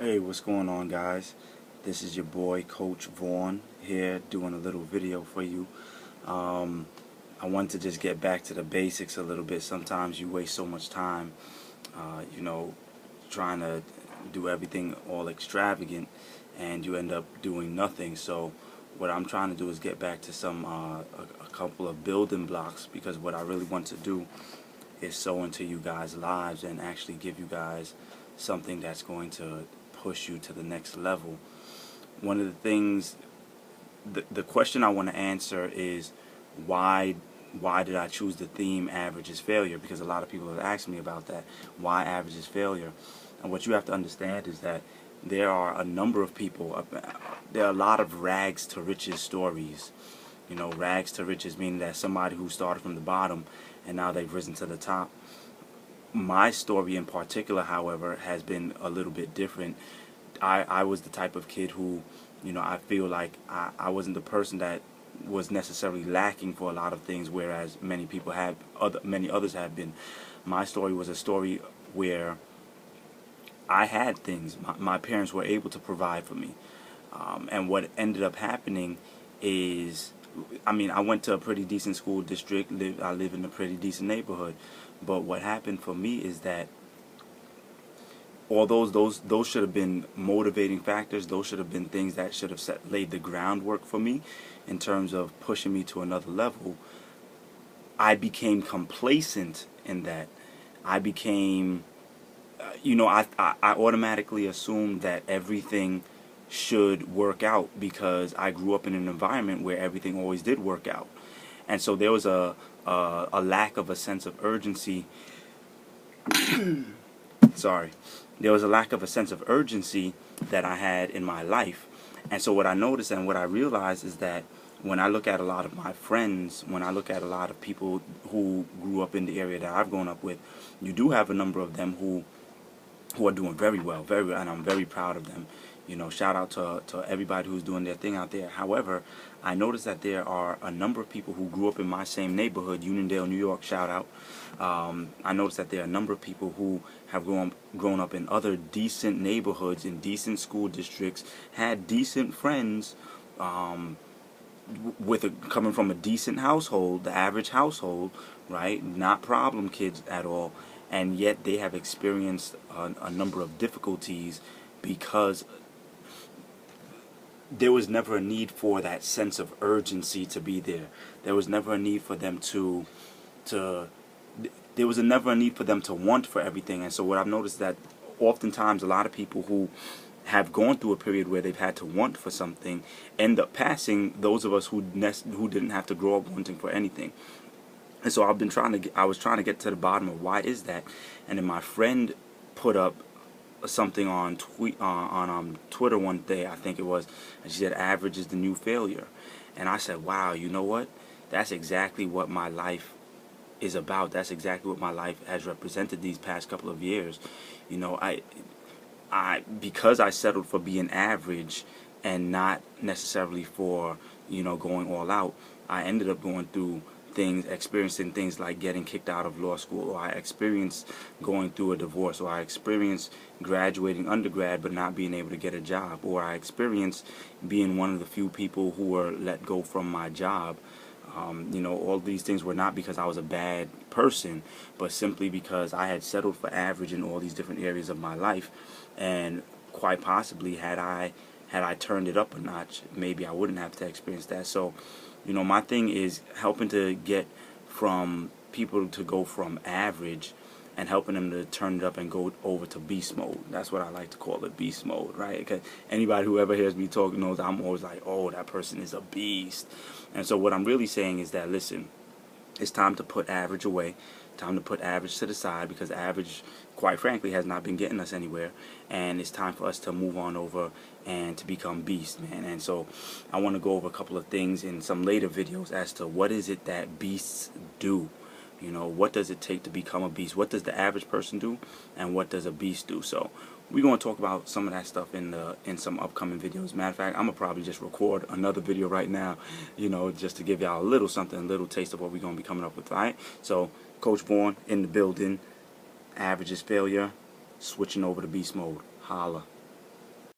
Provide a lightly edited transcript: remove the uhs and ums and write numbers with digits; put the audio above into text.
Hey, what's going on, guys? This is your boy Coach Vaughn here doing a little video for you. Um, I want to just get back to the basics a little bit. Sometimes you waste so much time, you know, trying to do everything all extravagant and you end up doing nothing. So what I'm trying to do is get back to a couple of building blocks, because what I really want to do is sow into you guys' lives and actually give you guys something that's going to push you to the next level. One of the things, the question I want to answer is why why did I choose the theme average is failure? Because a lot of people have asked me about that. Why average is failure? And what you have to understand is that there are a number of people, there are a lot of rags to riches stories. You know, rags to riches meaning that somebody who started from the bottom and now they've risen to the top. My story in particular, however, has been a little bit different. I was the type of kid who, I feel like I wasn't the person that was necessarily lacking for a lot of things, whereas many others have been. My story was a story where I had things. My parents were able to provide for me. And what ended up happening is, I went to a pretty decent school district. I live in a pretty decent neighborhood. But what happened for me is that all those should have been motivating factors. Those should have been things that should have laid the groundwork for me in terms of pushing me to another level. I became complacent in that. I became, I automatically assumed that everything should work out because I grew up in an environment where everything always did work out. And so there was a lack of a sense of urgency. Sorry. There was a lack of a sense of urgency that I had in my life. And so what I noticed and what I realized is that when I look at a lot of my friends, when I look at a lot of people who grew up in the area that I've grown up with, you do have a number of them who are doing very well, and I'm very proud of them. Shout out to everybody who's doing their thing out there. However, I noticed that there are a number of people who grew up in my same neighborhood, Uniondale, New York, shout out. I noticed that there are a number of people who have grown up in other decent neighborhoods, in decent school districts, had decent friends, coming from a decent household, the average household, right? Not problem kids at all. And yet they have experienced a number of difficulties because there was never a need for that sense of urgency to be there. There was never a need for them there was never a need for them to want for everything. And so what I've noticed is that oftentimes a lot of people who have gone through a period where they've had to want for something end up passing those of us who didn't have to grow up wanting for anything. And so I was trying to get to the bottom of why is that. And then my friend put up something on Twitter one day, I think it was, and she said average is the new failure. And I said, wow, you know what? That's exactly what my life is about. That's exactly what my life has represented these past couple of years. Because I settled for being average and not necessarily for, going all out, I ended up going through experiencing things like getting kicked out of law school, or I experienced going through a divorce, or I experienced graduating undergrad but not being able to get a job, or I experienced being one of the few people who were let go from my job. All these things were not because I was a bad person, but simply because I had settled for average in all these different areas of my life. And quite possibly, had I turned it up a notch, maybe I wouldn't have to experience that. So, my thing is helping to get from people to go from average and helping them to turn it up and go over to beast mode. That's what I like to call it, beast mode, right? Because anybody who ever hears me talk knows I'm always like, oh, that person is a beast. And so what I'm really saying is that, listen, it's time to put average away. Time to put average to the side, because average, quite frankly, has not been getting us anywhere. And it's time for us to move on over and to become beast, man. And so I want to go over a couple of things in some later videos as to what is it that beasts do. What does it take to become a beast? What does the average person do? And what does a beast do? So we're going to talk about some of that stuff in some upcoming videos. Matter of fact, I'm going to probably just record another video right now, just to give y'all a little something, a little taste of what we're going to be coming up with, all right? So Coach Vaughn in the building. Average is failure. Switching over to beast mode. Holla.